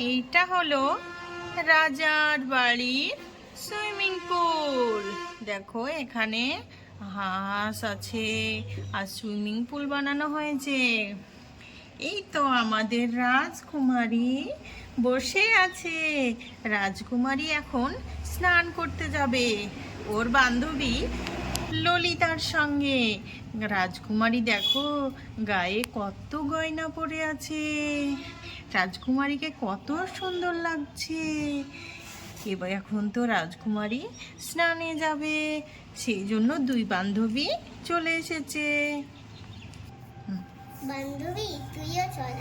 এইটা হলো রাজার বাড়ির সুইমিং পুল। দেখো এখানে হাঁস আছে আর সুইমিং পুল বানানো হয়েছে। এই তো আমাদের রাজকুমারী বসে আছে। রাজকুমারী এখন স্নান করতে যাবে ওর বান্ধবী ললিতার সঙ্গে। রাজকুমারী দেখো গায়ে কত গয়না পরে আছে, রাজকুমারীকে কত সুন্দর লাগছে। এবার এখন তো রাজকুমারী স্নানে যাবে, সেই জন্য দুই বান্ধবী চলে এসেছে। বান্ধবী তুইও চল।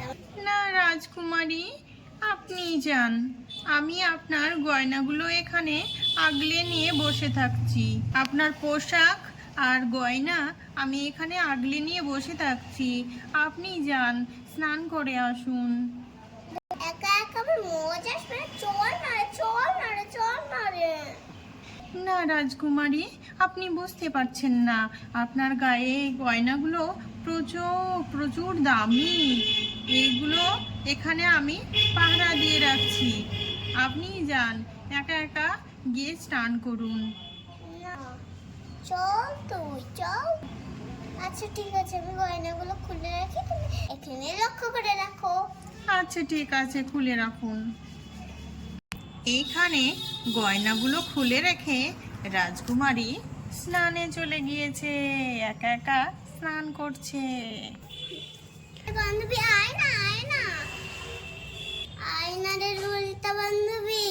না রাজকুমারী, আপনি যান, আমি আপনার গয়নাগুলো এখানে আগলে নিয়ে বসে থাকছি। আপনার পোশাক আর গয়না আমি এখানে আগলে নিয়ে বসে থাকছি, আপনি যান, স্নান করে আসুন। একা একা আমার মজা আসবে না, চল না রে, চল না রে, চল না রে। না রাজকুমারী, আপনি বুঝতে পারছেন না, আপনার গায়ে এই গয়নাগুলো প্রচুর প্রচুর দামি। এইগুলো এখানে আমি পাহারা দিয়ে রাখছি, আপনি যান, একা একা গিয়ে স্নান করুন। না, চল তুই চল। আচ্ছা ঠিক আছে, আমি গয়নাগুলো খুলে রাখি, তুমি এখানে লক্ষ্য করে রাখো। আচ্ছা ঠিক আছে, খুলে রাখুন। এইখানে গয়নাগুলো খুলে রেখে রাজকুমারী স্নানে চলে গিয়েছে, একা একা স্নান করছে। বান্ধবী আয় না, আয় না, আয় না রে ললিতা বান্ধবী,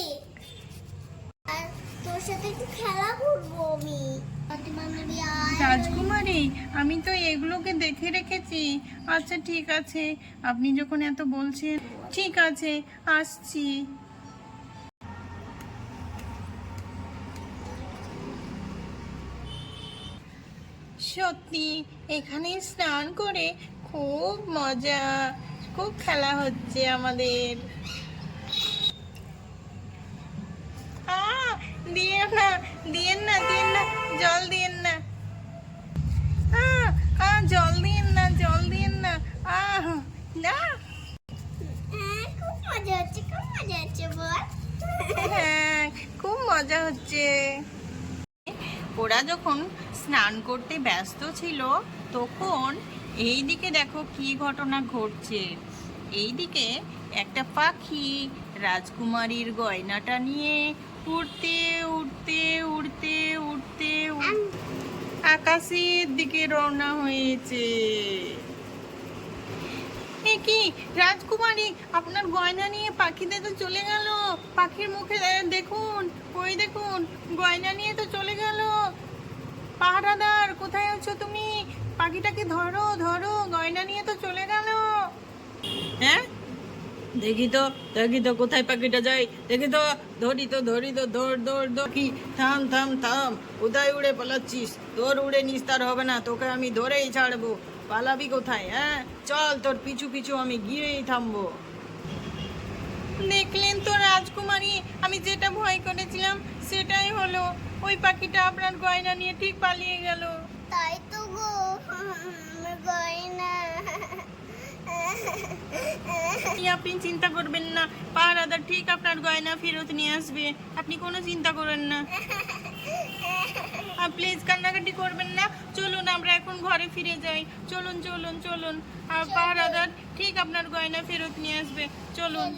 আর তোর সাথে একটু খেলা করবো আমি। বান্ধবী আয়। রাজকুমারী, আমি তো এগুলোকে দেখে রেখেছি। আচ্ছা ঠিক আছে, আপনি যখন এত বলছেন, ঠিক আছে, আসছি। সত্যি এখানে স্নান করে খুব মজা, খুব খেলা হচ্ছে আমাদের। দিয়েন না, দিয়েন না, দিয়েন না, জল দিয়েন না, জল দিয়েন না, জল দিয়েন না, না। খুব মজা হচ্ছে, খুব মজা হচ্ছে বল। হ্যাঁ, খুব মজা হচ্ছে। ওরা যখন স্নান করতে ব্যস্ত ছিল তখন এইদিকে দেখো কি ঘটনা ঘটছে। এইদিকে একটা পাখি রাজকুমারীর গয়নাটা নিয়ে উড়তে উড়তে উড়তে উড়তে আকাশের দিকে রওনা হয়েছে। কি রাজকুমারী, আপনার গয়না নিয়ে পাখিতে তো চলে গেল। পাখির মুখে দেখুন, ওই দেখুন, গয়না নিয়ে তো চলে গেল। পাহারাদার, কোথায় আছো তুমি? পাখিটাকে ধরো ধরো, গয়না নিয়ে তো চলে গেল। হ্যাঁ, দেখি তো, দেখি তো কোথায় পাখিটা যায়, দেখি তো, ধরি তো, ধরি তো, দৌড় দৌড় দৌড়। কি, থাম থাম থাম, কোথায় উড়ে পালাচ্ছিস? তোর উড়ে নিস্তার হবে না, তোকে আমি ধরেই ছাড়বো। পালাবি কোথায়? হ্যাঁ চল, তোর পিছু পিছু আমি গিয়েই থামবো। দেখলেন তো রাজকুমারী, আমি যেটা ভয় করেছিলাম সেটাই হলো। ওই পাখিটা আপনার গয়না নিয়ে ঠিক পালিয়ে গেল। তাই তো গো, আমার গয়না। আপনি চিন্তা করবেন না, পাহারাদার ঠিক আপনার গয়না ফেরত নিয়ে আসবে, আপনি কোনো চিন্তা করেন না। প্লিজ কান্নাকাটি করবেন না, চলুন আমরা এখন ঘরে ফিরে যাই। চলুন চলুন চলুন, আর পাহারাদার ঠিক আপনার গয়না ফেরত নিয়ে আসবে, চলুন।